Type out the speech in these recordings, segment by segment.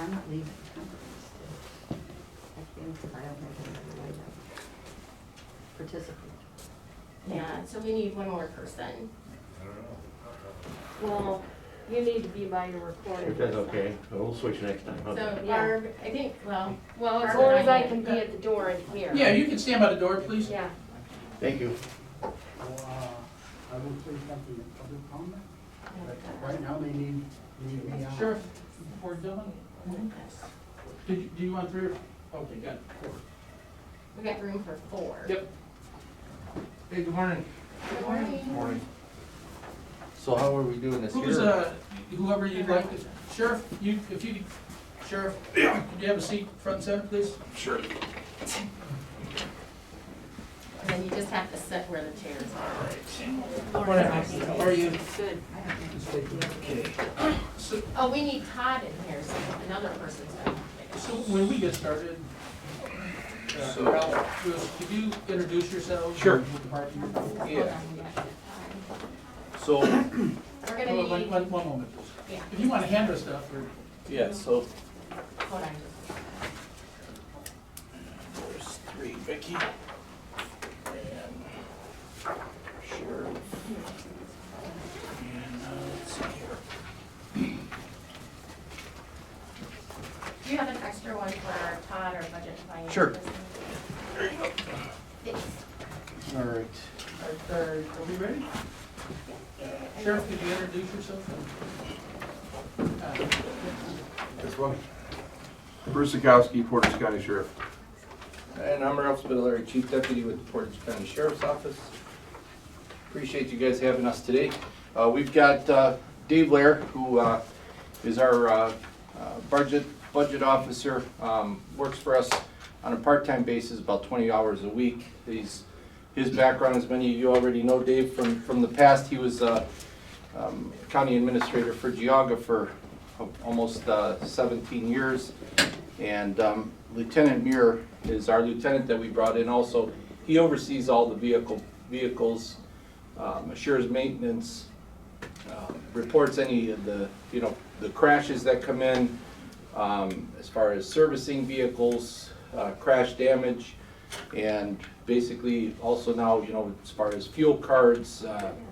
I'm not leaving. I can't, because I don't have another way to participate. Yeah, so we need one more person. Well, you need to be by your recording. If that's okay, we'll switch next time. So Okay. Barb, I think, well, As Barb long and as I had- can be at the door and here. Yeah, you can stand by the door, please. Yeah. Thank you. So, I will say something in public comment, but right now they need me on. Sheriff, before Dylan, do you want three or, okay, got it, four. We got room for 4. Yep. Hey, good morning. Good morning. Morning. So how are we doing this Who's, year? whoever you'd like to, Sheriff, Sheriff, could you have a seat front and center, please? Sure. And then you just have to sit where the chairs are. How are you? Good. Okay. So, Oh, we need Todd in here, so another person's gonna. so when we get started, Ralph, could you introduce yourself? Sure. What department you're in? Yeah. So, We're Hold gonna on, need, one moment, please. yeah, If you want to hand us stuff, or, yeah, so hold on. there's 3, Vicky. And Sheriff. And let's see here. Do you have an extra one for Todd or budget and finance? Sure. person? There you go. Thanks. All right. are we ready? Sheriff, could you introduce yourself? This one. Bruce Sikowski, Portage County Sheriff. And I'm Ralph Spitaleri, Chief Deputy with the Portage County Sheriff's Office. Appreciate you guys having us today. We've got Dave Lair, who is our budget officer, works for us on a part-time basis, about 20 hours a week. His background, as many of you already know Dave from the past, he was county administrator for Geauga for almost 17 years. And Lieutenant Muir is our lieutenant that we brought in also. He oversees all the vehicles, assures maintenance, reports any of the crashes that come in, as far as servicing vehicles, crash damage, and basically also now, as far as fuel cards,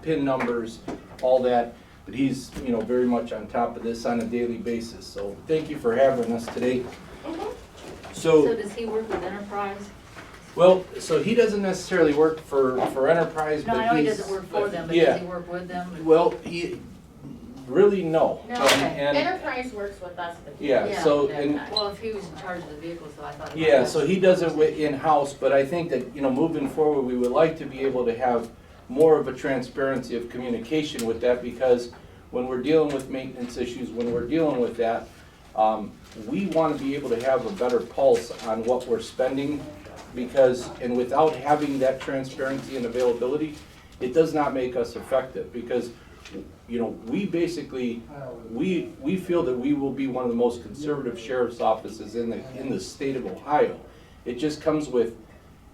PIN numbers, all that. But he's, very much on top of this on a daily basis. So thank you for having us today. So does he work with Enterprise? Well, so he doesn't necessarily work for Enterprise, No, but I know he he's- doesn't work for them, but yeah. does he work with them? Well, he, really no. No, And- Enterprise works with us, but. Yeah, so, Yeah. and, Well, if he was in charge of the vehicles, so I thought. it yeah, was- so he does it in-house, but I think that, moving forward, we would like to be able to have more of a transparency of communication with that, because when we're dealing with maintenance issues, when we're dealing with that, we want to be able to have a better pulse on what we're spending, because, and without having that transparency and availability, it does not make us effective, because, we basically, we feel that we will be one of the most conservative sheriff's offices in the state of Ohio. It just comes with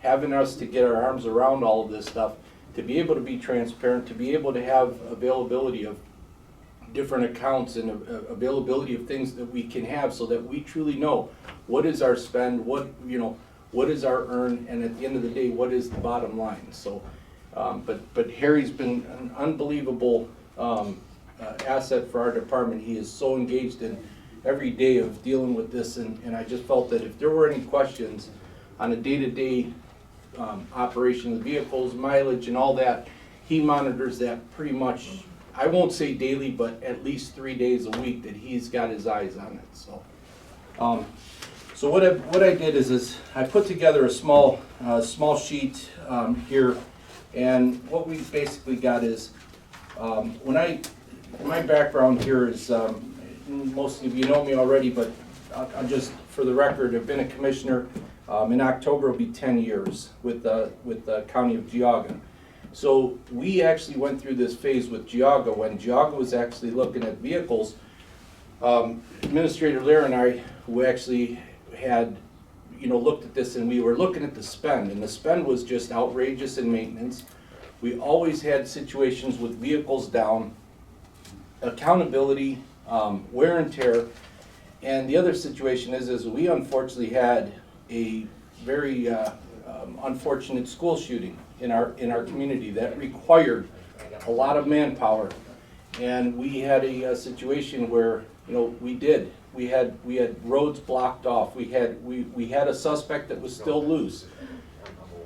having us to get our arms around all of this stuff, to be able to be transparent, to be able to have availability of different accounts and availability of things that we can have, so that we truly know what is our spend, what is our earn, and at the end of the day, what is the bottom line. So, but Harry's been an unbelievable asset for our department. He is so engaged in every day of dealing with this, and I just felt that if there were any questions on a day-to-day operation of the vehicles, mileage, and all that, he monitors that pretty much, I won't say daily, but at least 3 days a week that he's got his eyes on it. So what I did is I put together a small sheet here, and what we basically got is my background here is most of you know me already, but I'll just for the record, I've been a commissioner. In October will be 10 years with the county of Geauga. So we actually went through this phase with Geauga when Geauga was actually looking at vehicles. Administrator Lair and I, who actually had, looked at this, and we were looking at the spend, and the spend was just outrageous in maintenance. We always had situations with vehicles down, accountability, wear and tear, And the other situation is we unfortunately had a very unfortunate school shooting in our community that required a lot of manpower. And we had a situation where, we had roads blocked off. We had a suspect that was still loose.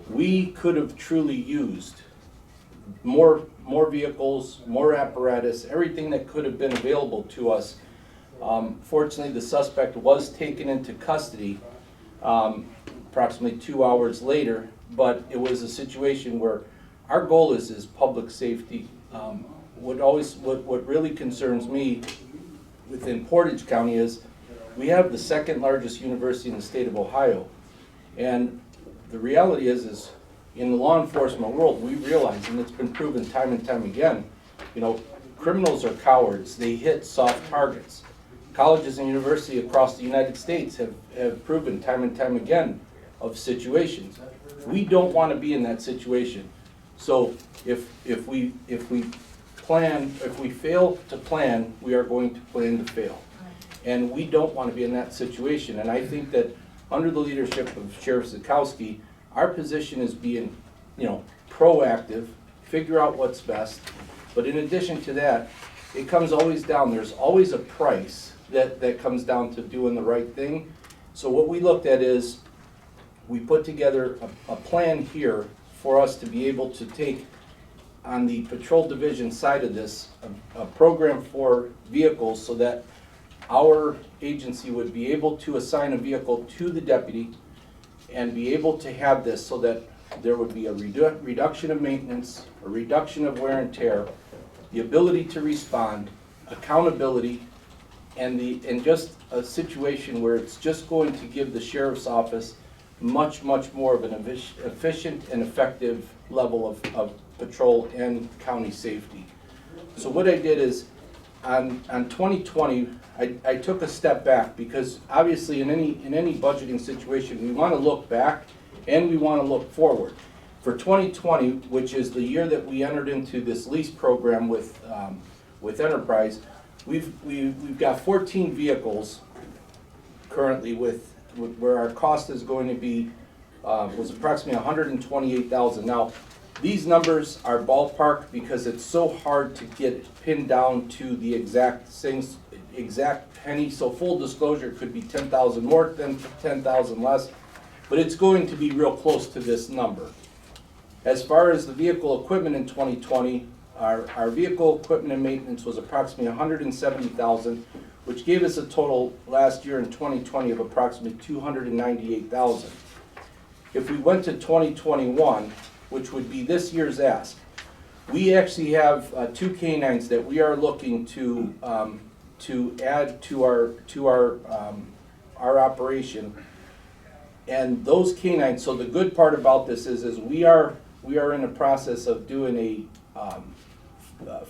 We could have truly used more vehicles, more apparatus, everything that could have been available to us. Fortunately, the suspect was taken into custody approximately 2 hours later, but it was a situation where our goal is public safety. What really concerns me within Portage County is we have the second largest university in the state of Ohio. And the reality is in the law enforcement world, we realize, and it's been proven time and time again, criminals are cowards. They hit soft targets. Colleges and universities across the United States have proven time and time again of situations. We don't want to be in that situation. So if we fail to plan, we are going to plan to fail. And we don't want to be in that situation. And I think that under the leadership of Sheriff Zukowski, our position is being, proactive, figure out what's best. But in addition to that, it comes always down, there's always a price that comes down to doing the right thing. So what we looked at is, we put together a plan here for us to be able to take on the patrol division side of this, a program for vehicles so that our agency would be able to assign a vehicle to the deputy and be able to have this so that there would be a reduction of maintenance, a reduction of wear and tear, the ability to respond, accountability, and just a situation where it's just going to give the sheriff's office much more of an efficient and effective level of patrol and county safety. So what I did is, on 2020, I took a step back because obviously in any budgeting situation, we want to look back and we want to look forward. For 2020, which is the year that we entered into this lease program with Enterprise, we've got 14 vehicles currently where our cost is going to be was approximately $128,000. Now, these numbers are ballpark because it's so hard to get pinned down to the exact penny. So full disclosure, it could be 10,000 more than 10,000 less, but it's going to be real close to this number. As far as the vehicle equipment in 2020, our vehicle equipment and maintenance was approximately $170,000, which gave us a total last year in 2020 of approximately $298,000. If we went to 2021, which would be this year's ask, we actually have 2 canines that we are looking to add to our operation. And those canines, so the good part about this is we are in the process of doing a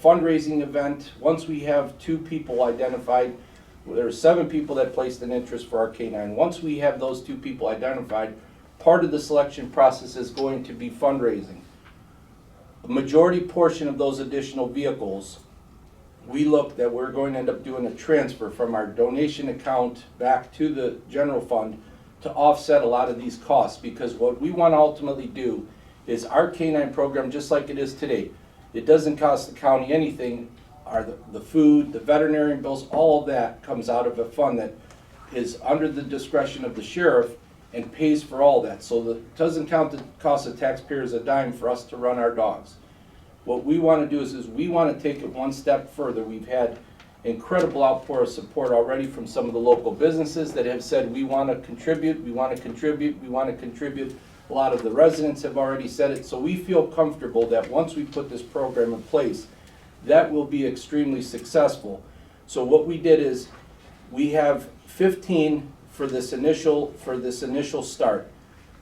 fundraising event. Once we have 2 people identified, there are 7 people that placed an interest for our canine. Once we have those 2 people identified, part of the selection process is going to be fundraising. A majority portion of those additional vehicles, we look that we're going to end up doing a transfer from our donation account back to the general fund to offset a lot of these costs, because what we want to ultimately do is our canine program, just like it is today, it doesn't cost the county anything. The food, the veterinarian bills, all of that comes out of a fund that is under the discretion of the sheriff and pays for all that. So it doesn't cost the taxpayers a dime for us to run our dogs. What we want to do is we want to take it one step further. We've had incredible outpour of support already from some of the local businesses that have said we want to contribute, we want to contribute, we want to contribute. A lot of the residents have already said it, so we feel comfortable that once we put this program in place, that will be extremely successful. So what we did is we have 15 for this initial start.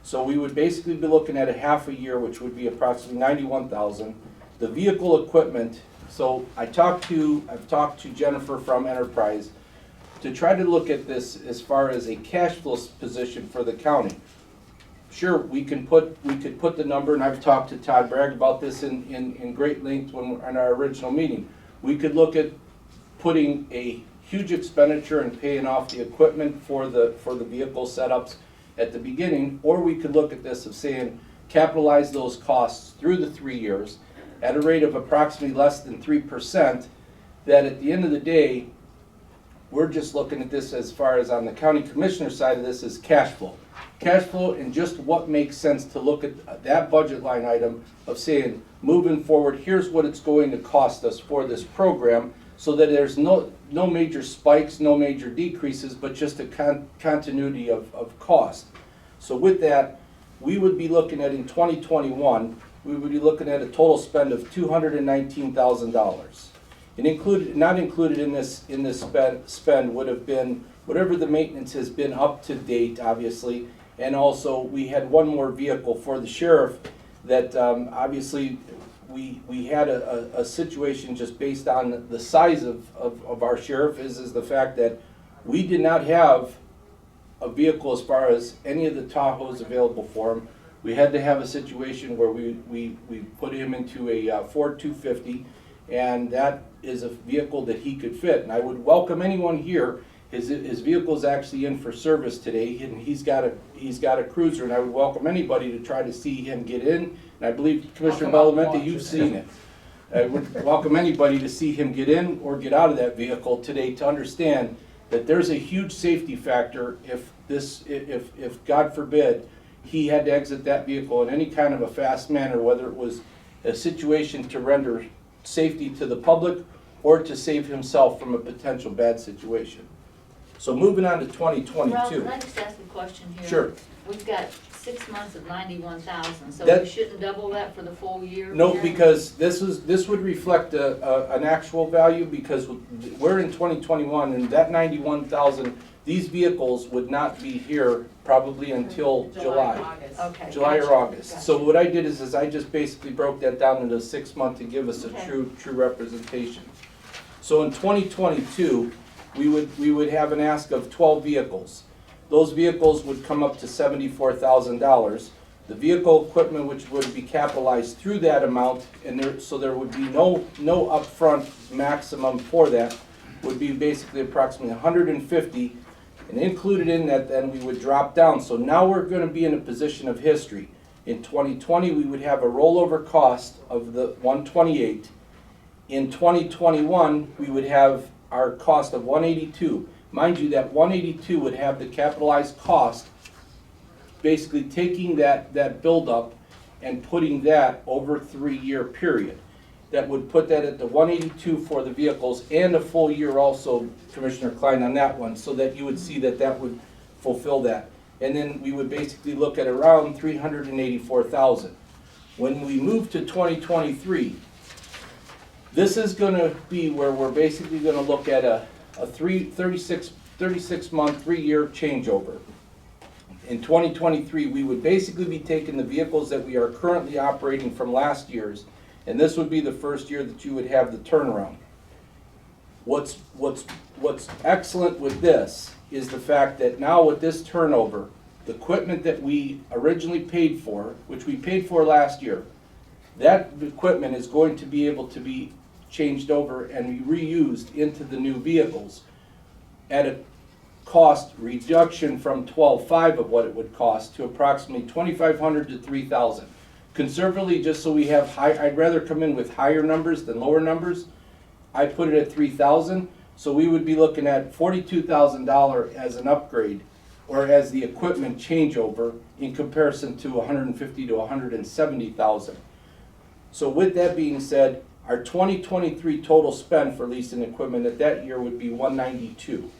So we would basically be looking at a half a year, which would be approximately $91,000. The vehicle equipment, so I've talked to Jennifer from Enterprise to try to look at this as far as a cash flow position for the county. Sure, we could put the number, and I've talked to Todd Bragg about this in great length in our original meeting. We could look at putting a huge expenditure in paying off the equipment for the vehicle setups at the beginning, or we could look at this of saying, capitalize those costs through the 3 years at a rate of approximately less than 3%, that at the end of the day, we're just looking at this as far as on the county commissioner side of this is cash flow. Cash flow and just what makes sense to look at that budget line item of saying, moving forward, here's what it's going to cost us for this program, so that there's no major spikes, no major decreases, but just a continuity of cost. So with that, we would be looking at in 2021, we would be looking at a total spend of $219,000. And not included in this spend would have been whatever the maintenance has been up to date, obviously, and also we had one more vehicle for the sheriff that obviously we had a situation just based on the size of our sheriff is the fact that we did not have a vehicle as far as any of the Tahoes available for him. We had to have a situation where we put him into a Ford 250, and that is a vehicle that he could fit. And I would welcome anyone here. His vehicle is actually in for service today, and he's got a cruiser, and I would welcome anybody to try to see him get in. And I believe Commissioner Bellamenti, you've seen it. I would welcome anybody to see him get in or get out of that vehicle today to understand that there's a huge safety factor if God forbid he had to exit that vehicle in any kind of a fast manner, whether it was a situation to render safety to the public or to save himself from a potential bad situation. So moving on to 2022. Ralph, can I just ask a question here? Sure. We've got 6 months of 91,000, so That- we shouldn't double that for the full year? No, here? because this would reflect an actual value, because we're in 2021 and that 91,000, these vehicles would not be here probably until July. August. Okay. July or gotcha, August. gotcha. So what I did is I just basically broke that down into 6 months to give us a Okay. true representation. So in 2022, we would have an ask of 12 vehicles. Those vehicles would come up to $74,000. The vehicle equipment which would be capitalized through that amount, and so there would be no upfront maximum for that, would be basically approximately 150. And included in that, then we would drop down. So now we're going to be in a position of history. In 2020, we would have a rollover cost of the 128. In 2021, we would have our cost of 182. Mind you, that 182 would have the capitalized cost, basically taking that buildup and putting that over a 3-year period. That would put that at the 182 for the vehicles and a full year also, Commissioner Klein, on that one, so that you would see that would fulfill that. And then we would basically look at around 384,000. When we move to 2023, this is gonna be where we're basically gonna look at a 36-month, 3-year changeover. In 2023, we would basically be taking the vehicles that we are currently operating from last year's, and this would be the first year that you would have the turnaround. What's excellent with this is the fact that now with this turnover, the equipment that we originally paid for, which we paid for last year, that equipment is going to be able to be changed over and reused into the new vehicles at a cost reduction from $12,500 of what it would cost to approximately $2,500 to $3,000. Conservatively, just so we have I'd rather come in with higher numbers than lower numbers. I put it at $3,000, so we would be looking at $42,000 as an upgrade or as the equipment changeover in comparison to $150,000 to $170,000. So with that being said, our 2023 total spend for leasing equipment at that year would be $192.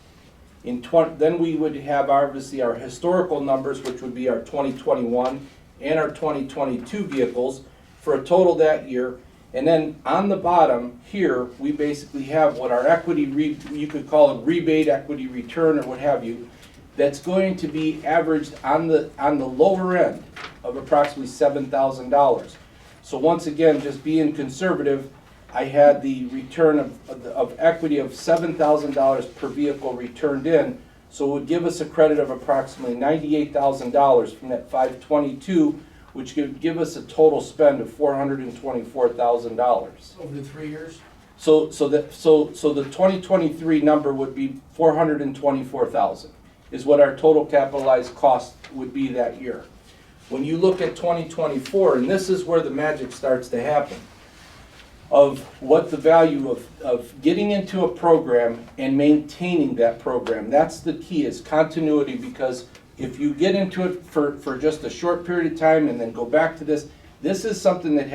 Then we would have obviously our historical numbers, which would be our 2021 and our 2022 vehicles for a total that year. And then on the bottom here, we basically have what our equity, you could call it rebate, equity return, or what have you, that's going to be averaged on the lower end of approximately $7,000. So once again, just being conservative, I had the return of equity of $7,000 per vehicle returned in, so it would give us a credit of approximately $98,000 from that 522, which could give us a total spend of $424,000. Over the 3 years? So the 2023 number would be 424,000 is what our total capitalized cost would be that year. When you look at 2024, and this is where the magic starts to happen, of what the value of getting into a program and maintaining that program. That's the key, is continuity, because if you get into it for just a short period of time and then go back to this is something that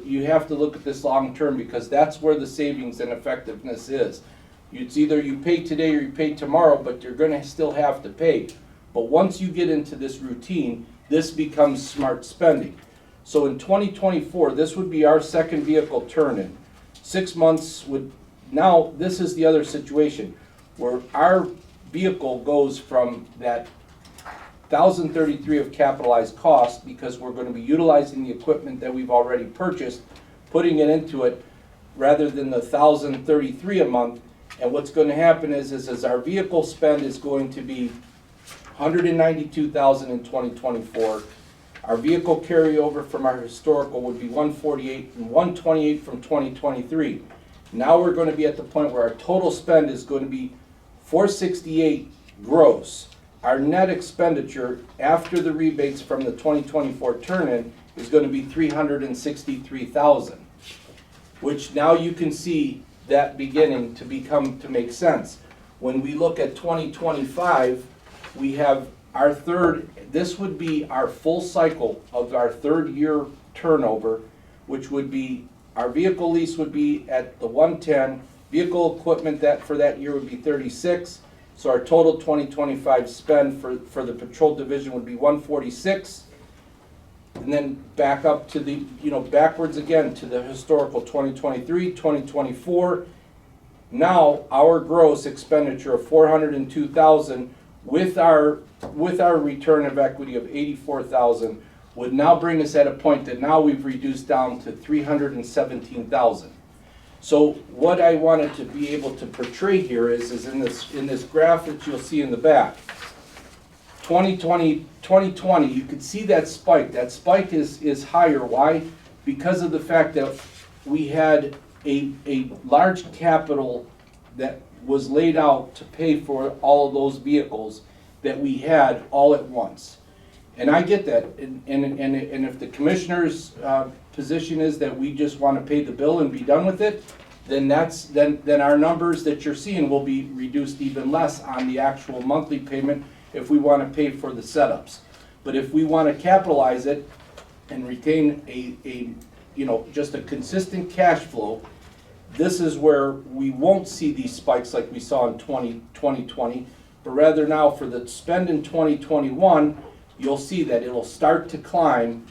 you have to look at this long term, because that's where the savings and effectiveness is. It's either you pay today or you pay tomorrow, but you're gonna still have to pay. But once you get into this routine, this becomes smart spending. So in 2024, this would be our second vehicle turn-in. 6 months would, now this is the other situation, where our vehicle goes from that 1,033 of capitalized cost, because we're going to be utilizing the equipment that we've already purchased, putting it into it, rather than the 1,033 a month. And what's going to happen is our vehicle spend is going to be 192,000 in 2024. Our vehicle carryover from our historical would be 148 and 128 from 2023. Now we're going to be at the point where our total spend is going to be 468 gross. Our net expenditure after the rebates from the 2024 turn-in is going to be 363,000, which now you can see that beginning to make sense. When we look at 2025, we have our this would be our full cycle of our third year turnover, which would be, our vehicle lease would be at the 110, vehicle equipment that for that year would be 36. So our total 2025 spend for the patrol division would be 146. And then back up to the, backwards again to the historical 2023, 2024. Now our gross expenditure of 402,000 with our return of equity of 84,000 would now bring us at a point that now we've reduced down to 317,000. So what I wanted to be able to portray here is in this graph that you'll see in the back, 2020, you could see that spike. That spike is higher. Why? Because of the fact that we had a large capital that was laid out to pay for all of those vehicles that we had all at once. And I get that, and if the commissioner's position is that we just want to pay the bill and be done with it, then our numbers that you're seeing will be reduced even less on the actual monthly payment if we want to pay for the setups. But if we want to capitalize it and retain just a consistent cash flow, this is where we won't see these spikes like we saw in 2020, but rather now for the spend in 2021, you'll see that it'll start to climb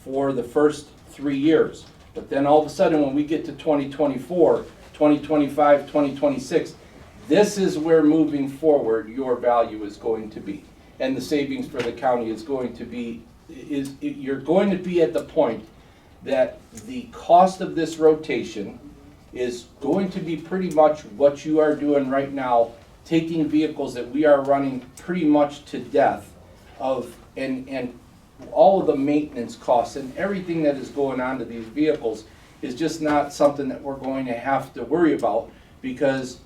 for the first 3 years. But then all of a sudden when we get to 2024, 2025, 2026, this is where moving forward your value is going to be. And the savings for the county is going to be, you're going to be at the point that the cost of this rotation is going to be pretty much what you are doing right now, taking vehicles that we are running pretty much to death of, and all of the maintenance costs and everything that is going on to these vehicles is just not something that we're going to have to worry about, because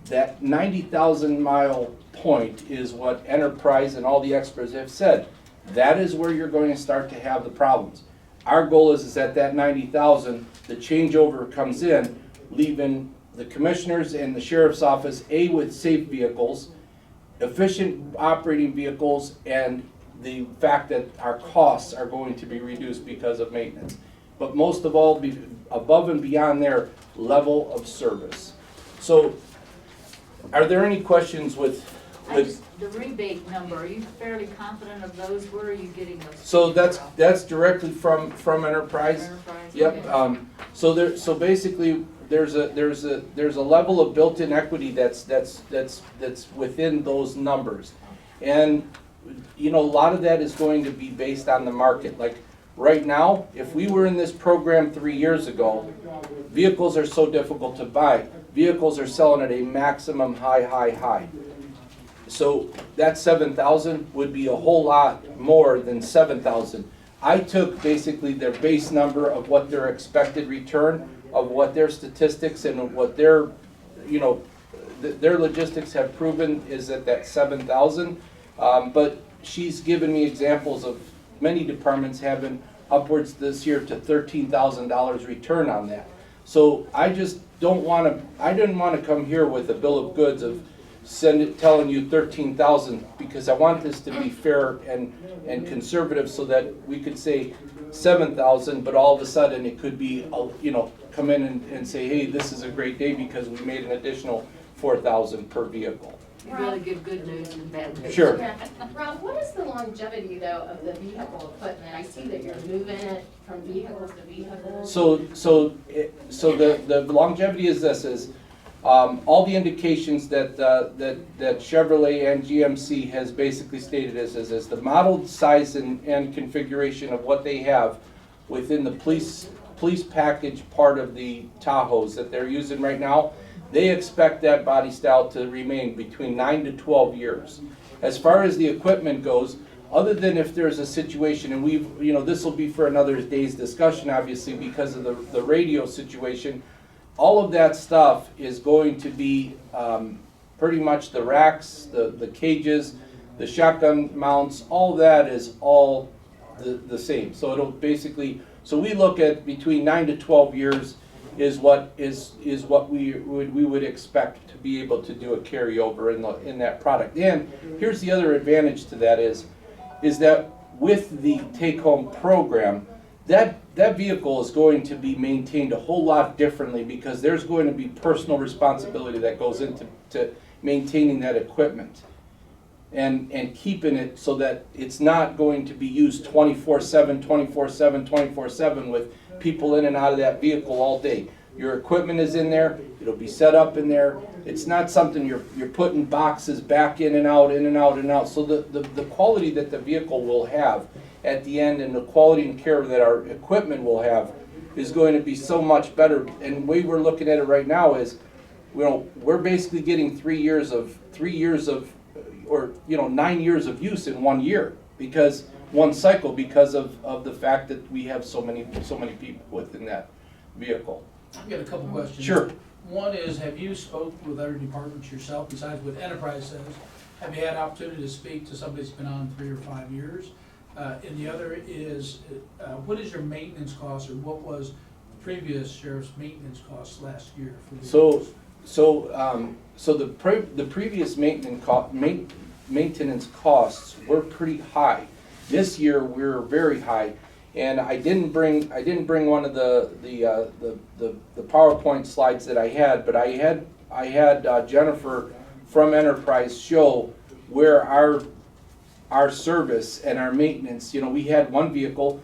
that 90,000 mile point is what Enterprise and all the experts have said. That is where you're going to start to have the problems. Our goal is at that 90,000, the changeover comes in, leaving the commissioners and the sheriff's office with safe vehicles, efficient operating vehicles, and the fact that our costs are going to be reduced because of maintenance. But most of all, above and beyond their level of service. So, are there any questions with The rebate number, are you fairly confident of those? Where are you getting those? So that's directly from Enterprise. Enterprise? Yep. Okay. So basically, there's a level of built-in equity that's within those numbers, and a lot of that is going to be based on the market. Like right now, if we were in this program 3 years ago, vehicles are so difficult to buy. Vehicles are selling at a maximum high. So that 7,000 would be a whole lot more than 7,000. I took basically their base number of what their expected return of what their statistics and what their, you know, their logistics have proven is at that 7,000. But she's given me examples of many departments having upwards this year to $13,000 return on that. So I just don't want to, I didn't want to come here with a bill of goods of telling you 13,000, because I want this to be fair and conservative so that we could say 7,000, but all of a sudden it could be, you know, come in and say, hey, this is a great day because we made an additional 4,000 per vehicle. You really give good news and bad news. Sure. Yeah. Rob, what is the longevity though of the vehicle equipment? I see that you're moving it from vehicles to vehicles. So the longevity is this, is all the indications that Chevrolet and GMC has basically stated is the model size and configuration of what they have within the police package part of the Tahoes that they're using right now. They expect that body style to remain between 9 to 12 years. As far as the equipment goes, other than if there's a situation, and we've, you know, this will be for another day's discussion, obviously, because of the radio situation, all of that stuff is going to be pretty much the racks, the cages, the shotgun mounts, all that is all the same. So it'll basically, so we look at between 9 to 12 years is what we would expect to be able to do a carryover in that product. And here's the other advantage to that is that with the take-home program, that vehicle is going to be maintained a whole lot differently, because there's going to be personal responsibility that goes into maintaining that equipment and keeping it so that it's not going to be used 24/7, 24/7, 24/7 with people in and out of that vehicle all day. Your equipment is in there, it'll be set up in there. It's not something you're putting boxes back in and out, in and out, and out. So the quality that the vehicle will have at the end and the quality and care that our equipment will have is going to be so much better. And the way we're looking at it right now is, you know, we're basically getting 3 years of, or, you know, 9 years of use in 1 year, because one cycle, because of the fact that we have so many people within that vehicle. I've got a couple questions. Sure. One is, have you spoke with other departments yourself besides what Enterprise says? Have you had an opportunity to speak to somebody that's been on 3 or 5 years? And the other is, what is your maintenance cost, or what was the previous sheriff's maintenance cost last year for the vehicles? So the previous maintenance costs were pretty high. This year we're very high, and I didn't bring one of the PowerPoint slides that I had, but I had Jennifer from Enterprise show where our service and our maintenance, you know, we had one vehicle,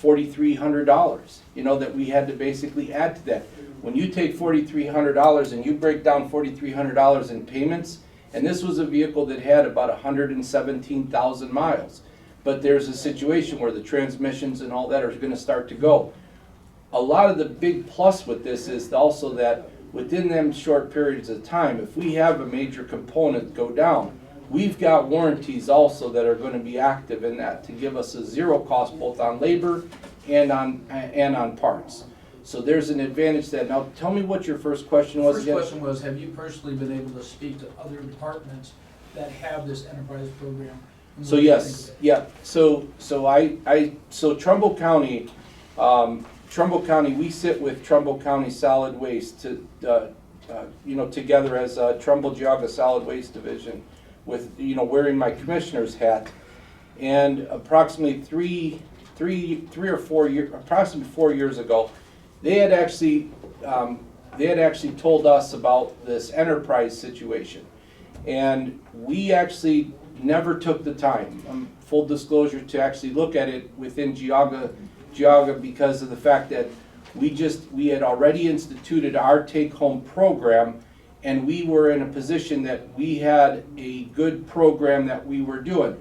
$4,300, you know, that we had to basically add to that. When you take $4,300 and you break down $4,300 in payments, and this was a vehicle that had about 117,000 miles, but there's a situation where the transmissions and all that are going to start to go. A lot of the big plus with this is also that within them short periods of time, if we have a major component go down, we've got warranties also that are going to be active in that to give us a zero cost both on labor and on parts. So there's an advantage to that. Now tell me what your first question was again. First question was, have you personally been able to speak to other departments that have this enterprise program? And So what do you yes, think? yeah. So Trumbull County, we sit with Trumbull County Solid Waste to, you know, together as a Trumbull Geauga Solid Waste Division, with, you know, wearing my commissioner's hat, and approximately approximately 4 years ago, they had actually told us about this enterprise situation, and we actually never took the time, full disclosure, to actually look at it within Geauga because of the fact that we had already instituted our take-home program, and we were in a position that we had a good program that we were doing.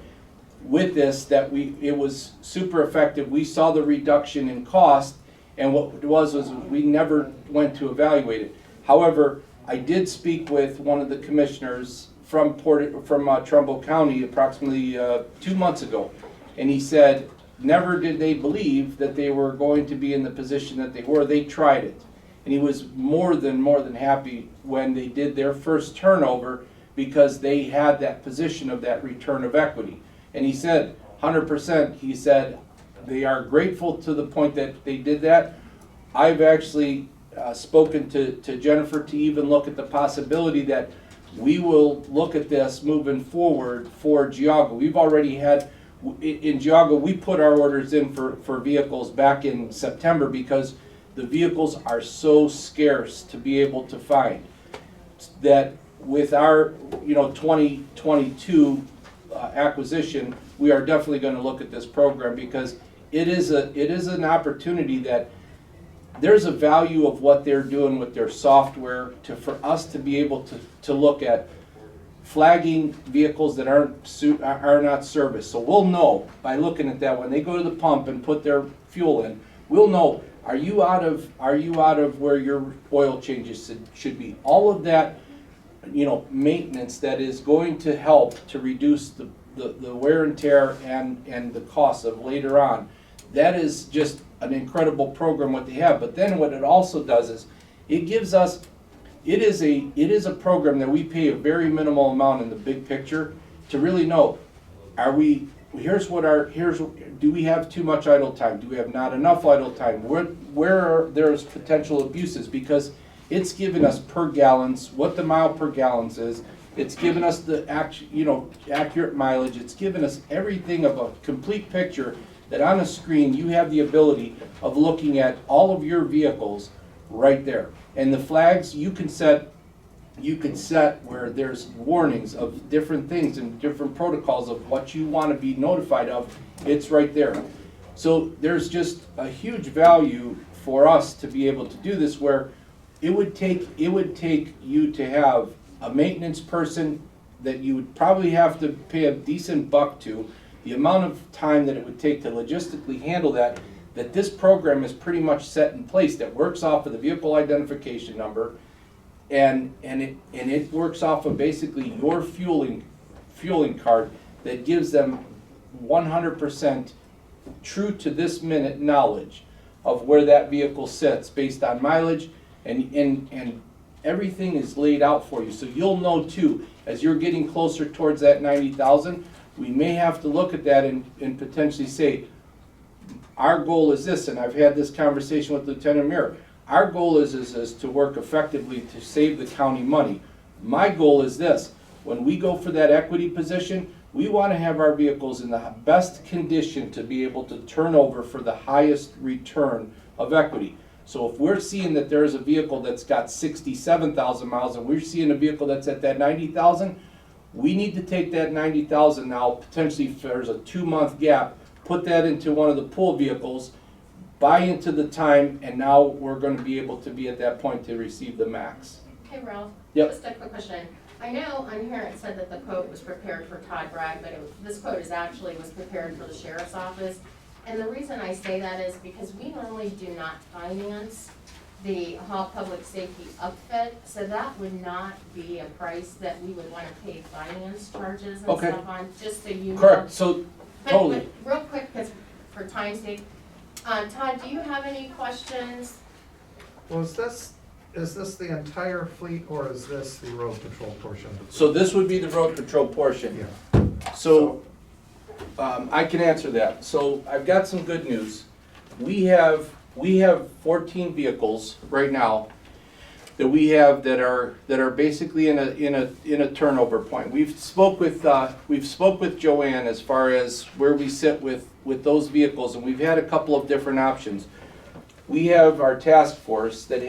With this, it was super effective. We saw the reduction in cost, and what it was we never went to evaluate it. However, I did speak with one of the commissioners from Trumbull County approximately 2 months ago, and he said never did they believe that they were going to be in the position that they were. They tried it, And he was more than happy when they did their first turnover because they had that position of that return of equity. And he said, 100%, he said, they are grateful to the point that they did that. I've actually spoken to Jennifer to even look at the possibility that we will look at this moving forward for Geauga. We've already had, in Geauga, we put our orders in for vehicles back in September because the vehicles are so scarce to be able to find that with our 2022 acquisition, we are definitely going to look at this program because it is an opportunity that there's a value of what they're doing with their software for us to be able to look at flagging vehicles that are not serviced. So we'll know by looking at that when they go to the pump and put their fuel in, we'll know, are you out of where your oil changes should be? All of that, maintenance that is going to help to reduce the wear and tear and the cost of later on. That is just an incredible program what they have. But then what it also does is it gives us, it is a program that we pay a very minimal amount in the big picture to really know, do we have too much idle time? Do we have not enough idle time? Where there's potential abuses? Because it's given us per gallons, what the mile per gallons is. It's given us the accurate mileage. It's given us everything of a complete picture that on a screen you have the ability of looking at all of your vehicles right there. And the flags you can set where there's warnings of different things and different protocols of what you want to be notified of. It's right there. So there's just a huge value for us to be able to do this where it would take you to have a maintenance person that you would probably have to pay a decent buck to, the amount of time that it would take to logistically handle that this program is pretty much set in place that works off of the vehicle identification number and it works off of basically your fueling card that gives them 100% true to this minute knowledge of where that vehicle sits based on mileage and everything is laid out for you. So you'll know too, as you're getting closer towards that 90,000, we may have to look at that and potentially say, our goal is this, and I've had this conversation with Lieutenant Mayor. Our goal is to work effectively to save the county money. My goal is this, when we go for that equity position, we want to have our vehicles in the best condition to be able to turn over for the highest return of equity. So if we're seeing that there's a vehicle that's got 67,000 miles and we're seeing a vehicle that's at that 90,000, we need to take that 90,000 now, potentially if there's a 2-month gap, put that into one of the pool vehicles, buy into the time, and now we're going to be able to be at that point to receive the max. Hey Ralph, Yep. just a quick question. I know on here it said that the quote was prepared for Todd Bragg, but this quote was prepared for the sheriff's office. And the reason I say that is because we normally do not finance the Hall Public Safety upfit, so that would not be a price that we would want to pay finance charges and Okay. stuff on, just so you know. Correct, so But totally. real quick, because for time's sake, Todd, do you have any questions? Well, is this the entire fleet or is this the road patrol portion? So this would be the road patrol portion. Yeah. So I can answer that. So I've got some good news. We have 14 vehicles right now that we have that are basically in a turnover point. We've spoke with Joanne as far as where we sit with those vehicles, and we've had a couple of different options. We have our task force that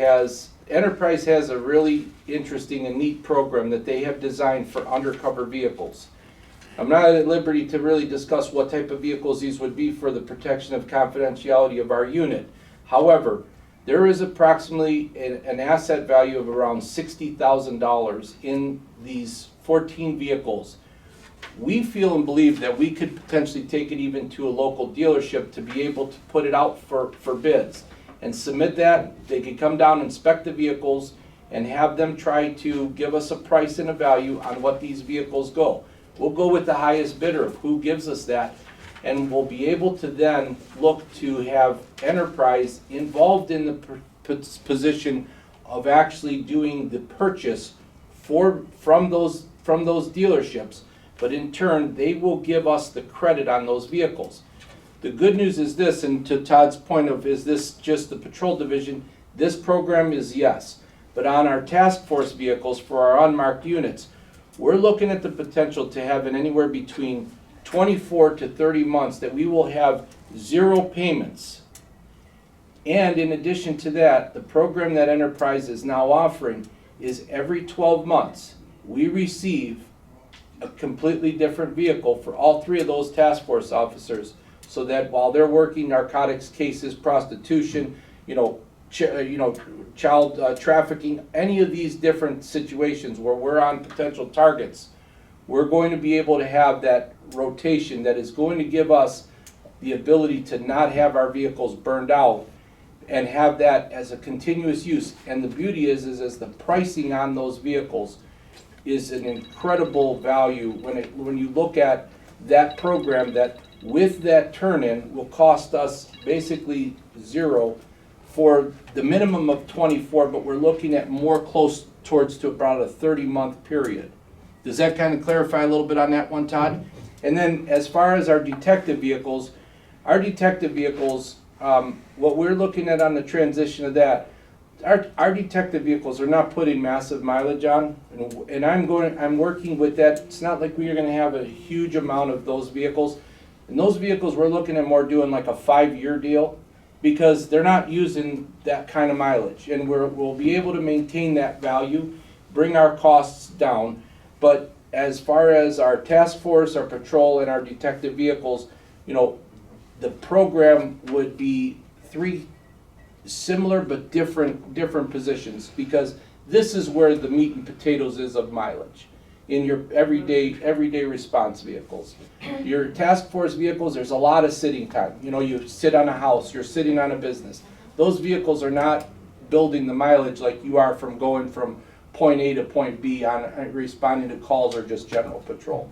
Enterprise has a really interesting and neat program that they have designed for undercover vehicles. I'm not at liberty to really discuss what type of vehicles these would be for the protection of confidentiality of our unit. However, there is approximately an asset value of around $60,000 in these 14 vehicles. We feel and believe that we could potentially take it even to a local dealership to be able to put it out for bids and submit that. They could come down, inspect the vehicles, and have them try to give us a price and a value on what these vehicles go. We'll go with the highest bidder of who gives us that, and we'll be able to then look to have Enterprise involved in position of actually doing the purchase from those dealerships, but in turn, they will give us the credit on those vehicles. The good news is this, and to Todd's point of, is this just the patrol division? This program is yes, but on our task force vehicles for our unmarked units, we're looking at the potential to have in anywhere between 24 to 30 months that we will have 0 payments. And in addition to that, the program that Enterprise is now offering is every 12 months, we receive a completely different vehicle for all 3 of those task force officers, so that while they're working narcotics cases, prostitution, child trafficking, any of these different situations where we're on potential targets, we're going to be able to have that rotation that is going to give us the ability to not have our vehicles burned out and have that as a continuous use. And the beauty is as the pricing on those vehicles is an incredible value when you look at that program that with that turn-in will cost us basically 0 for the minimum of 24, but we're looking at more close towards to about a 30-month period. Does that kind of clarify a little bit on that one, Todd? And then as far as our detective vehicles, what we're looking at on the transition of that, our detective vehicles are not putting massive mileage on, and I'm working with that. It's not like we are going to have a huge amount of those vehicles. And those vehicles we're looking at more doing like a 5-year deal, because they're not using that kind of mileage, and we'll be able to maintain that value, bring our costs down. But as far as our task force, our patrol, and our detective vehicles, the program would be 3 similar but different positions, because this is where the meat and potatoes is of mileage in your everyday response vehicles. Your task force vehicles, there's a lot of sitting time. You sit on a house, you're sitting on a business. Those vehicles are not building the mileage like you are from going from point A to point B on responding to calls or just general patrol.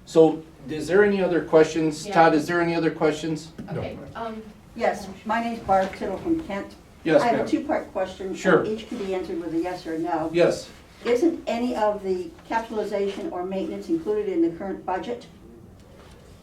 So is there any other questions? Yeah. Todd, is there any other questions? Okay, Yes, my name's Barb Tittle from Kent. Yes, I have ma'am. a 2-part question. Sure. Each can be answered with a yes or no. Yes. Isn't any of the capitalization or maintenance included in the current budget?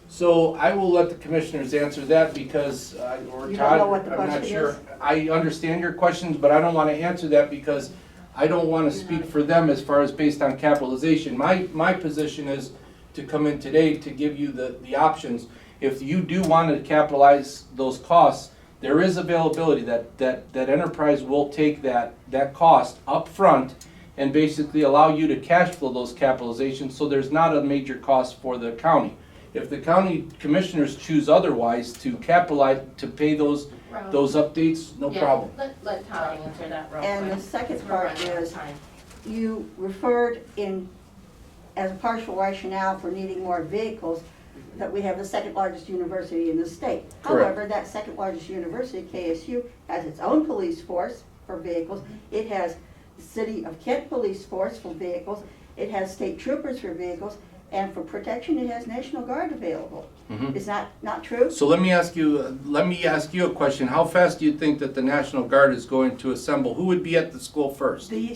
So I will let the commissioners answer that because, or You don't Todd, know what the I'm not question sure. is? I understand your questions, but I don't want to answer that because I don't want to speak for them as far as based on capitalization. My position is to come in today to give you the options. If you do want to capitalize those costs, there is availability that Enterprise will take that cost up front and basically allow you to cash flow those capitalizations, so there's not a major cost for the county. If the county commissioners choose otherwise to capitalize, to pay those updates, no problem. Let Todd answer that real quick. And the second because we're part running out of is- time. You referred as a partial rationale for needing more vehicles, that we have the 2nd largest university in the state. Correct. However, that 2nd largest university, KSU, has its own police force for vehicles. It has the City of Kent Police Force for vehicles. It has state troopers for vehicles. And for protection, it has National Guard available. Mhm. Is that not true? So let me ask you a question. How fast do you think that the National Guard is going to assemble? Who would be at the school first? The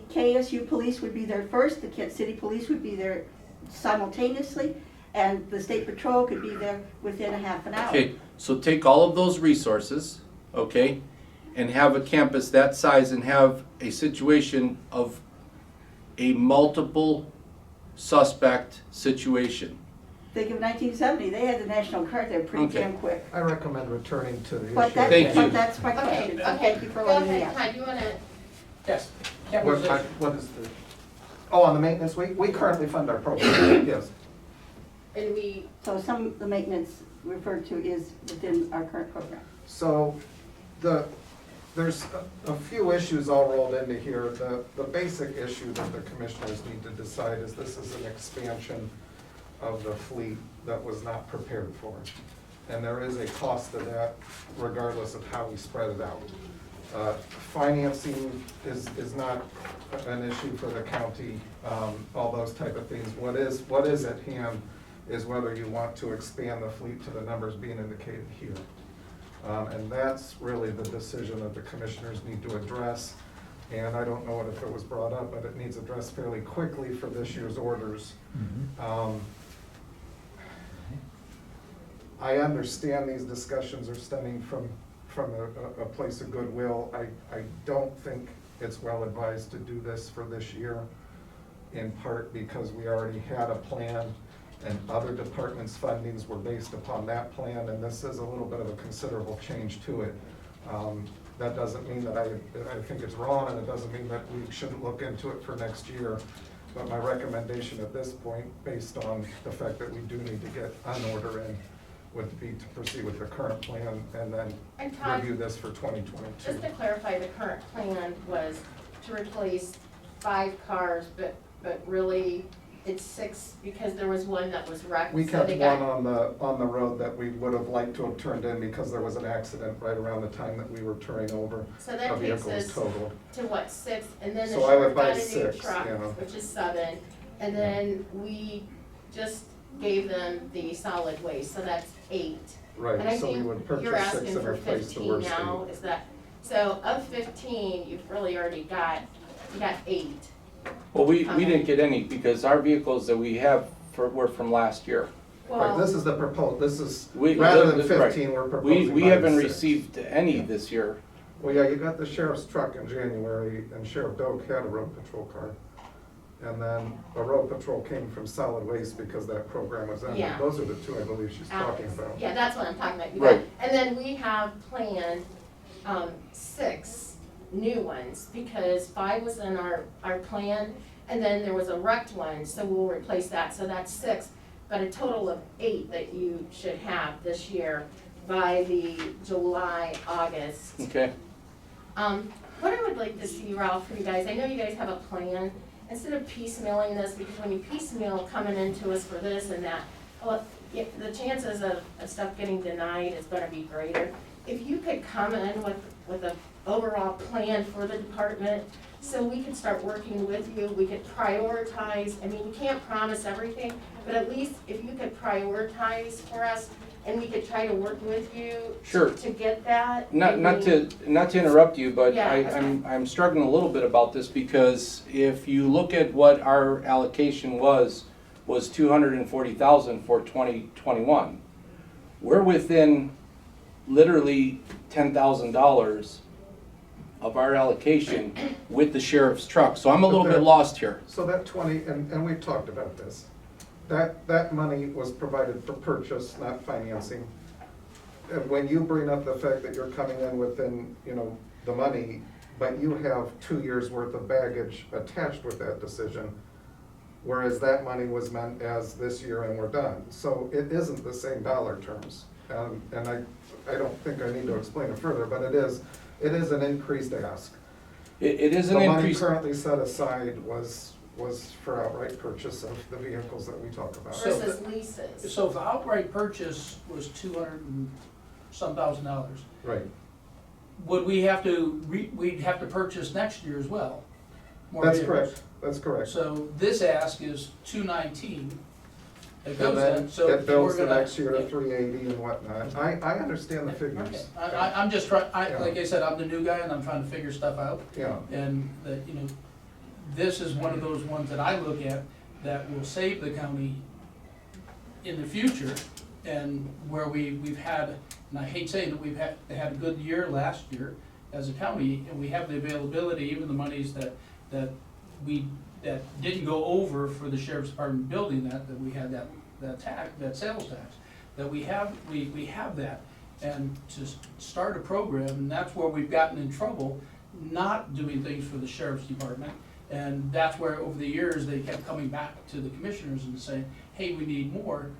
KSU police would be there first, the Kent City Police would be there simultaneously, and the State Patrol could be there within a half an hour. Okay, so take all of those resources, okay, and have a campus that size and have a situation of a multiple suspect situation. Think of 1970, they had the National Guard there pretty Okay. damn quick. I recommend returning to the issue. But Thank you. that's my Okay, question, so okay. thank you for Go letting me ahead, ask. Todd, you wanna, Yes. What Capitalization. what is the, on the maintenance, we currently fund our program, yes. and we, So some of the maintenance referred to is within our current program. So there's a few issues all rolled into here. The basic issue that the commissioners need to decide is this is an expansion of the fleet that was not prepared for. And there is a cost to that regardless of how we spread it out. Financing is not an issue for the county, all those type of things. What is at hand is whether you want to expand the fleet to the numbers being indicated here. And that's really the decision that the commissioners need to address. And I don't know if it was brought up, but it needs addressed fairly quickly for this year's orders. I understand these discussions are stemming from a place of goodwill. I don't think it's well advised to do this for this year, in part because we already had a plan and other departments' fundings were based upon that plan, and this is a little bit of a considerable change to it. That doesn't mean that I think it's wrong, and it doesn't mean that we shouldn't look into it for next year. But my recommendation at this point, based on the fact that we do need to get an order in, would be to proceed with the current plan and then And Todd, review this for 2022. just to clarify, the current plan was to replace 5 cars, but really it's 6 because there was one that was wrecked. We so kept they one got- on the road that we would have liked to have turned in because there was an accident right around the time that we were turning over. So The that takes vehicle was us totaled. to what, 6, and then the So I would sheriff buy got a new 6, truck, yeah. which is 7, and then we just gave them the solid waste, so that's 8. And I Right, so we think would you're purchase 6 asking and for replace the 15 worst now, 8. is that, so of 15, you've really already got, you got 8. Well, we didn't get any because our vehicles that we have were from last year. Right, this Well, is the proposed, this is, We- rather than this- right. 15, we're proposing We buying haven't 6. received any this year. Well, yeah, you got the sheriff's truck in January, and Sheriff Doak had a road patrol car. And then a road patrol came from solid waste because that program was ended. Yeah. Those are the 2 I believe she's talking Alex. about. Yeah, that's what I'm talking about. You Right. got- And then we have planned 6 new ones, because 5 was in our plan, and then there was a wrecked one, so we'll replace that, so that's 6. But a total of 8 that you should have this year by the July, August. Okay. What I would like to see, Ralph, for you guys, I know you guys have a plan, instead of piecemealing this, because when you piecemeal coming into us for this and that, well, the chances of stuff getting denied is gonna be greater. If you could come in with an overall plan for the department, so we could start working with you, we could prioritize, I mean, we can't promise everything, but at least if you could prioritize for us, and we could try to work with you Sure. to get that. Not I to mean, interrupt you, but Yeah, I'm struggling a little bit about this because if you look at what our allocation was 240,000 for 2021. We're within literally $10,000 of our allocation with the sheriff's truck, so I'm a little bit lost here. So that 20, and we've talked about this, that money was provided for purchase, not financing. And when you bring up the fact that you're coming in within, the money, but you have 2 years' worth of baggage attached with that decision, whereas that money was meant as this year and we're done. So it isn't the same dollar terms. And I don't think I need to explain it further, but it is an increased ask. It is an The money increase. currently set aside was for outright purchase of the vehicles that we talk about. So- Versus leases. So if the outright purchase was $200,000 and some, Right. would we have to, we'd have to purchase next year as well? More That's vehicles. correct, that's correct. So this ask is 219. It And goes then in, so it builds we're the gonna- next year to yeah. 380 and whatnot. I understand the Okay, figures. I'm just trying, Yeah. like I said, I'm the new guy and I'm trying to figure stuff out. Yeah, And that, this is one of those ones that I look at that will save the county in the future, and where we've had, and I hate saying that we've had a good year last year as a county, and we have the availability, even the monies that didn't go over for the sheriff's department building that we had that sales tax, that we have that. And to start a program, and that's where we've gotten in trouble, not doing things for the sheriff's department. And that's where, over the years, they kept coming back to the commissioners and saying, hey, we need more,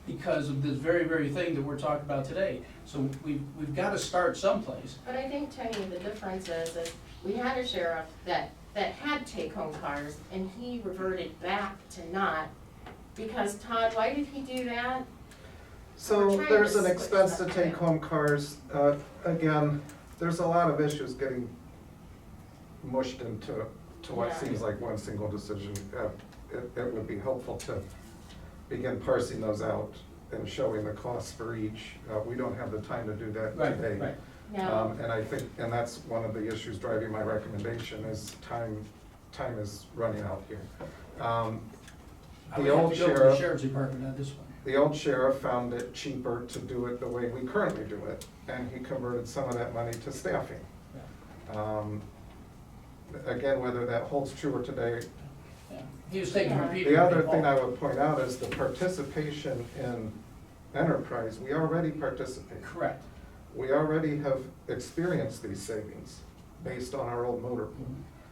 because of this very, very thing that we're talking about today. So we've got to start someplace. But I think, Tony, the difference is we had a sheriff that had take-home cars, and he reverted back to not, because, Todd, why did he do that? We're so trying there's to an switch expense to stuff take around. home cars. Again, there's a lot of issues getting mushed into what Yeah. seems like one single decision. It would be helpful to begin parsing those out and showing the costs for each. We don't have the time to do that Right, today. right. Now, And I think, and that's one of the issues driving my recommendation is time is running out here. I The would have old to go to the sheriff, sheriff's department on this one. the old sheriff found it cheaper to do it the way we currently do it, and he converted some of that money to staffing. Again, whether that holds truer today. Yeah. He was taking Yeah. repeating. The other thing I would point out is the participation in enterprise, we already participate. Correct. We already have experienced these savings based on our old motor pool.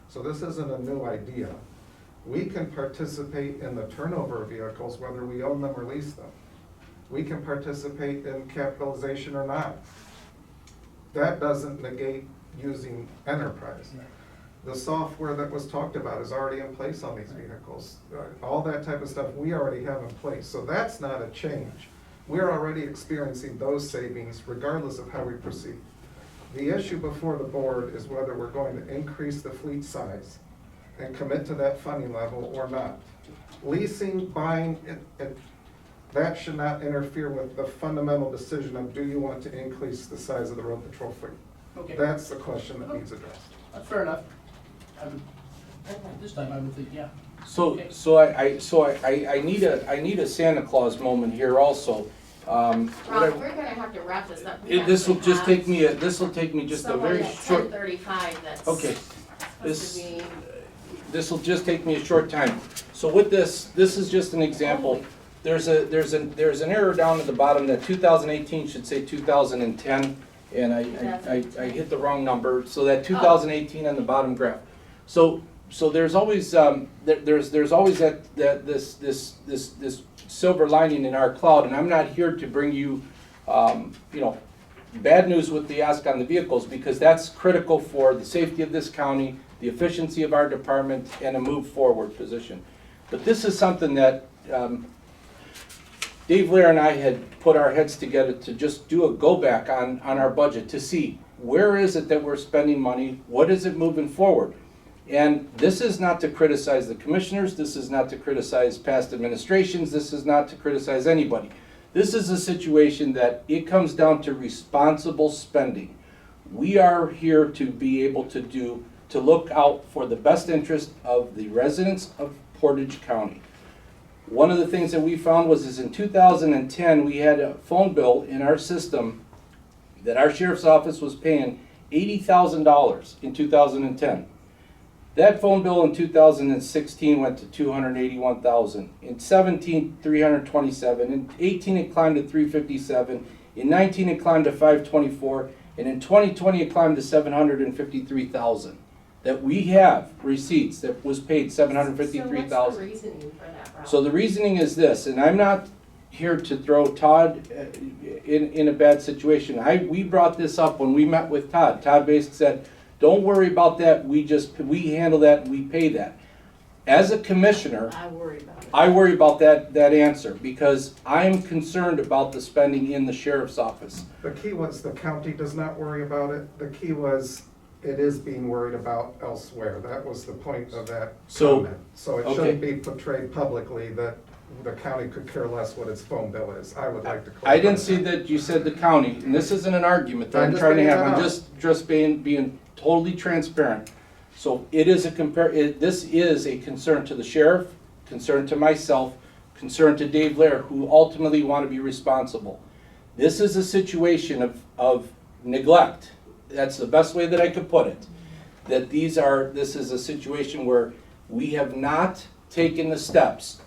So this isn't a new idea. We can participate in the turnover of vehicles, whether we own them or lease them. We can participate in capitalization or not. That doesn't negate using enterprise. The software that was talked about is already in place on these vehicles. All that type of stuff we already have in place, so that's not a change. We're already experiencing those savings regardless of how we proceed. The issue before the board is whether we're going to increase the fleet size and commit to that funding level or not. Leasing, buying, that should not interfere with the fundamental decision of do you want to increase the size of the road patrol fleet? Okay. That's the question that needs addressed. That's fair enough. I would, this time I would think, yeah. So I need a Santa Claus moment here also. Rob, we're gonna have to wrap this up. We This will actually just take me, this will take me just a someone very at short, 10:35 that's okay. supposed to be. This will just take me a short time. So with this is just an example. There's an error down at the bottom that 2018 should say 2010, and I hit the wrong number, so that 2018 on the bottom graph. So there's always there's always this silver lining in our cloud, and I'm not here to bring you bad news with the ask on the vehicles, because that's critical for the safety of this county, the efficiency of our department, and a move forward position. But this is something that Dave Lair and I had put our heads together to just do a go back on our budget to see where is it that we're spending money, what is it moving forward. And this is not to criticize the commissioners, this is not to criticize past administrations, this is not to criticize anybody. This is a situation that it comes down to responsible spending. We are here to be able to look out for the best interest of the residents of Portage County. One of the things that we found is in 2010, we had a phone bill in our system that our sheriff's office was paying $80,000 in 2010. That phone bill in 2016 went to $281,000. In 17, $327. In 18, it climbed to $357. In 19, it climbed to $524. And in 2020, it climbed to $753,000. That we have receipts that was paid $753,000. So what's the reasoning for that, Rob? So the reasoning is this, and I'm not here to throw Todd in a bad situation. We brought this up when we met with Todd. Todd basically said, don't worry about that, we handle that and we pay that. As a commissioner, I worry about it. I worry about that answer, because I'm concerned about the spending in the sheriff's office. The key was the county does not worry about it. The key was it is being worried about elsewhere. That was the point of that comment. So it shouldn't be portrayed publicly that the county could care less what its phone bill is. I would like to clarify. I didn't see that you said the county, and this isn't an argument that I'm I'm just trying to bringing have, it I'm up. just being totally transparent. So it is this is a concern to the sheriff, concern to myself, concern to Dave Lair, who ultimately want to be responsible. This is a situation of neglect. That's the best way that I could put it. That this is a situation where we have not taken the steps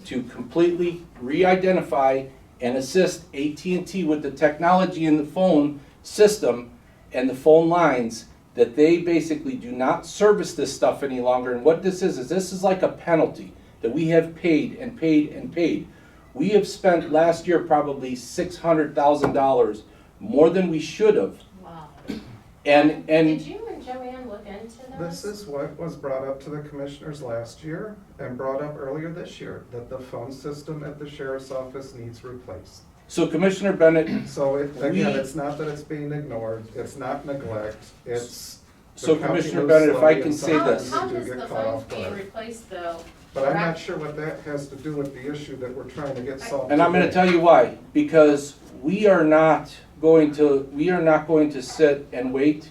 to completely re-identify and assist AT&T with the technology in the phone system and the phone lines, that they basically do not service this stuff any longer. And what this is like a penalty that we have paid and paid and paid. We have spent last year probably $600,000 more than we should have. Wow. And Did you and Joanne look into this? This is what was brought up to the commissioners last year and brought up earlier this year, that the phone system at the sheriff's office needs replaced. so Commissioner Bennett, So again, We- it's not that it's being ignored, it's not neglect, it's. the So county Commissioner moves Bennett, if I slowly can and say sometimes this. How we do does get the caught phones off being guard. replaced though But I'm not sure what that has to do with the issue that we're trying to get solved. And I'm gonna today. tell you why, because we are not going to sit and wait.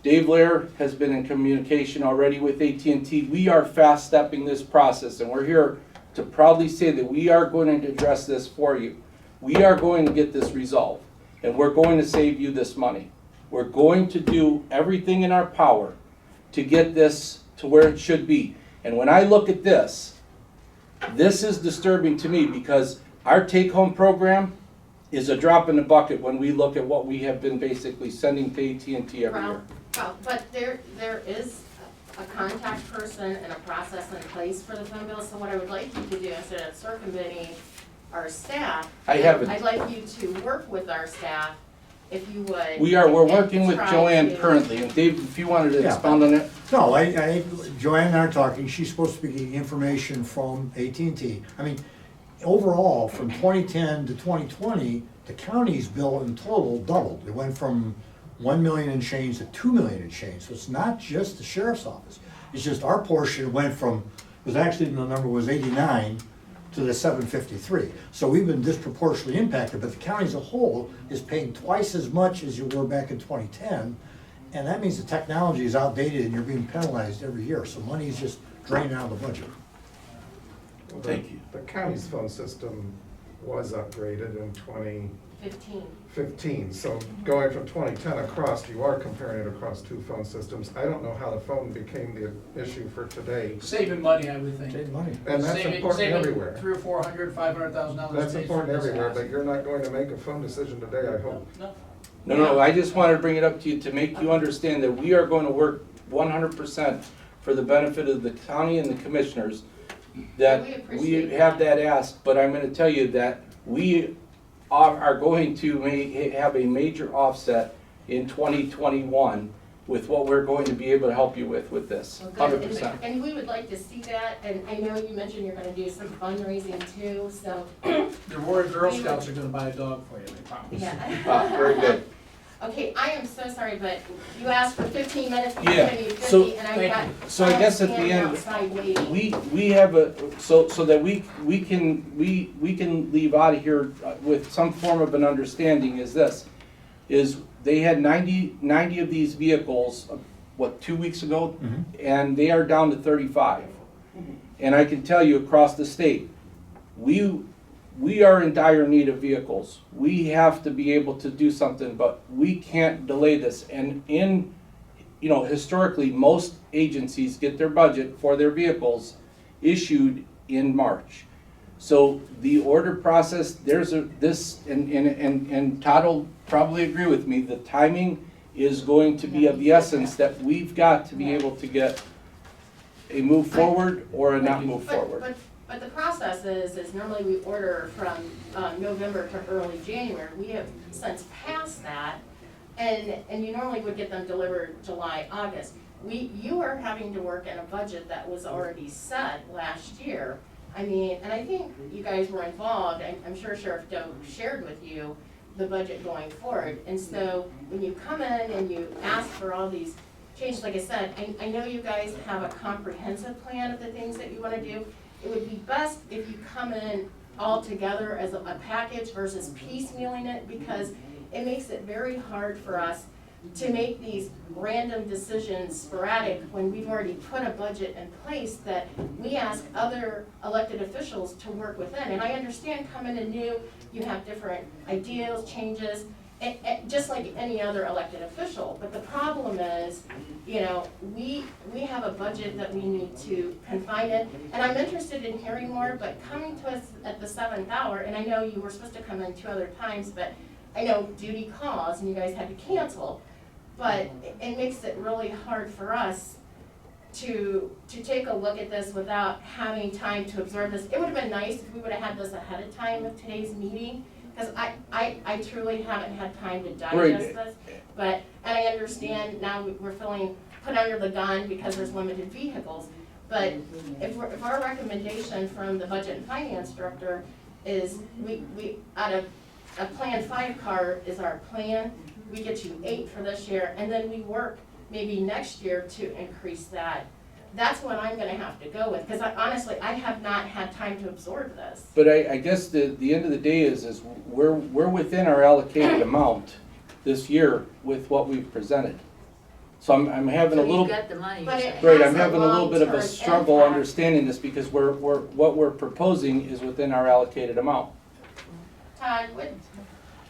Dave Lair has been in communication already with AT&T. We are fast stepping this process, and we're here to proudly say that we are going to address this for you. We are going to get this resolved, and we're going to save you this money. We're going to do everything in our power to get this to where it should be. And when I look at this is disturbing to me, because our take-home program is a drop in the bucket when we look at what we have been basically sending to AT&T every year. Well, but there is a contact person and a process in place for the phone bill, so what I would like you to do instead of circumventing our staff. I haven't. I'd like you to work with our staff, if you would. We're and working with try Joanne to- currently, and Dave, if you wanted to Yeah. expound on it. No, Joanne and I are talking, she's supposed to be getting information from AT&T. I mean, overall, from 2010 to 2020, the county's bill in total doubled. It went from 1 million and change to 2 million and change. So it's not just the sheriff's office. It's just our portion went from, it was actually, the number was 89 to the 753. So we've been disproportionately impacted, but the county as a whole is paying twice as much as you were back in 2010. And that means the technology is outdated and you're being penalized every year. So money is just draining out of the budget. Well, Thank you. The county's phone system was upgraded in 2015, 15. so going from 2010 across, you are comparing it across two phone systems. I don't know how the phone became the issue for today, Saving money, I would think. Save money. and that's important everywhere. Saving $300,000 or $500,000. That's important everywhere, but you're not going to make a phone decision today, I hope. No. No, I just wanted to bring it up to you to make you understand that we are going to work 100% for the benefit of the county and the commissioners. That We we appreciate have that ask, but I'm gonna tell you that we are going to have a major offset in 2021 with what we're going to be able to help you with this, Well, good. 100%. And we would like to see that, and I know you mentioned you're gonna do some fundraising too, so, The Roaring Girl Scouts are gonna buy a dog for you, I promise. yeah. Very good. Okay, I am so sorry, but you asked for 15 minutes, you Yeah, gave me so- 50, and I thank got. you. So I guess at the standing end, outside waiting. we have a, so that we can leave out of here with some form of an understanding is this, is they had 90 of these vehicles, what, 2 weeks ago? Mhm. And they are down to 35. And I can tell you across the state, we are in dire need of vehicles. We have to be able to do something, but we can't delay this. And historically, most agencies get their budget for their vehicles issued in March. So the order process, and Todd will probably agree with me, the timing is going to be of the essence that we've got to be able to get a move forward or a not move forward. But the process is normally we order from November to early January. We have since passed that, and you normally would get them delivered July, August. You are having to work in a budget that was already set last year. I mean, and I think you guys were involved, I'm sure Sheriff Doe shared with you the budget going forward. And so when you come in and you ask for all these changes, like I said, I know you guys have a comprehensive plan of the things that you want to do. It would be best if you come in all together as a package versus piecemealing it, because it makes it very hard for us to make these random decisions sporadic when we've already put a budget in place that we ask other elected officials to work within. And I understand coming in new, you have different ideas, changes, just like any other elected official. But the problem is, we have a budget that we need to confine it. And I'm interested in hearing more, but coming to us at the 7th hour, and I know you were supposed to come in 2 other times, but I know duty calls and you guys had to cancel. But it makes it really hard for us to take a look at this without having time to absorb this. It would have been nice if we would have had this ahead of time of today's meeting, because I truly haven't had time to digest this. And I understand now we're feeling put under the gun because there's limited vehicles. But if our recommendation from the Budget and Finance Director is we out of a Plan 5 car is our plan, we get you 8 for this year, and then we work maybe next year to increase that. that's what I'm gonna have to go with, because honestly, I have not had time to absorb this. But I guess the end of the day is we're within our allocated amount this year with what we've presented. So I'm having a So little. you've got the money, you're But saying. it- Right, I'm has a having a little bit of a long-term struggle impact. understanding this because what we're proposing is within our allocated amount. Todd, what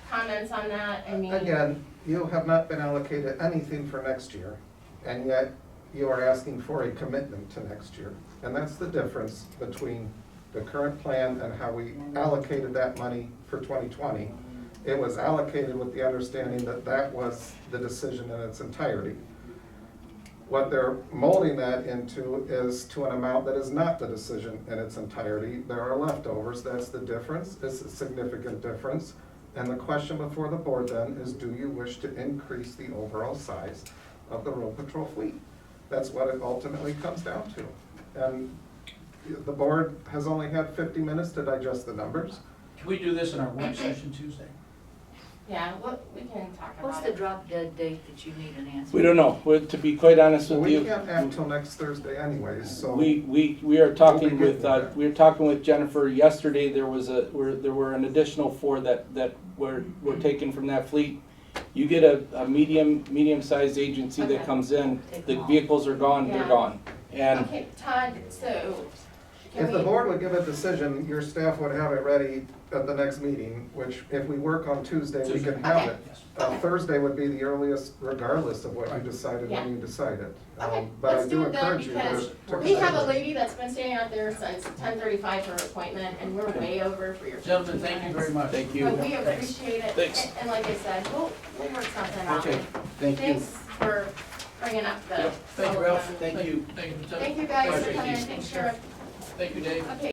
comments on that? I mean. Again, you have not been allocated anything for next year, and yet you are asking for a commitment to next year. And that's the difference between the current plan and how we allocated that money for 2020. It was allocated with the understanding that that was the decision in its entirety. What they're molding that into is to an amount that is not the decision in its entirety. There are leftovers, that's the difference, it's a significant difference. And the question before the board then is, do you wish to increase the overall size of the road patrol fleet? That's what it ultimately comes down to. And the board has only had 50 minutes to digest the numbers. Can we do this in our work session Tuesday? Yeah, we can talk What's about the it. drop dead date that you need an answer? We don't know. To be quite honest with We you, can't act till next Thursday anyways, so. we are talking We'll be with, getting there. we were talking with Jennifer yesterday. There were an additional 4 that were taken from that fleet. You get a medium-sized agency that Okay. comes in, Take the them all. vehicles are gone, they're Yeah. gone. And Okay, Todd, so. can If the we- board would give a decision, your staff would have it ready at the next meeting, which if we work on Tuesday, we can have it. Yes. Thursday would be the earliest, regardless of what you decided when you decided. Okay, But I let's do do it then, encourage you because to. we have a lady that's been standing out there since 10:35 for her appointment, and we're way over for your. Gentlemen, thank you very much. thank you. But we appreciate it. Thanks. And like I said, we'll work something out. Okay, thank you. Thanks for bringing up the. Thank you, Ralph. Thank you. Thank you, Lieutenant. Thank you guys for Appreciate coming, it. thanks, Sheriff. Thank you, Dave. Okay,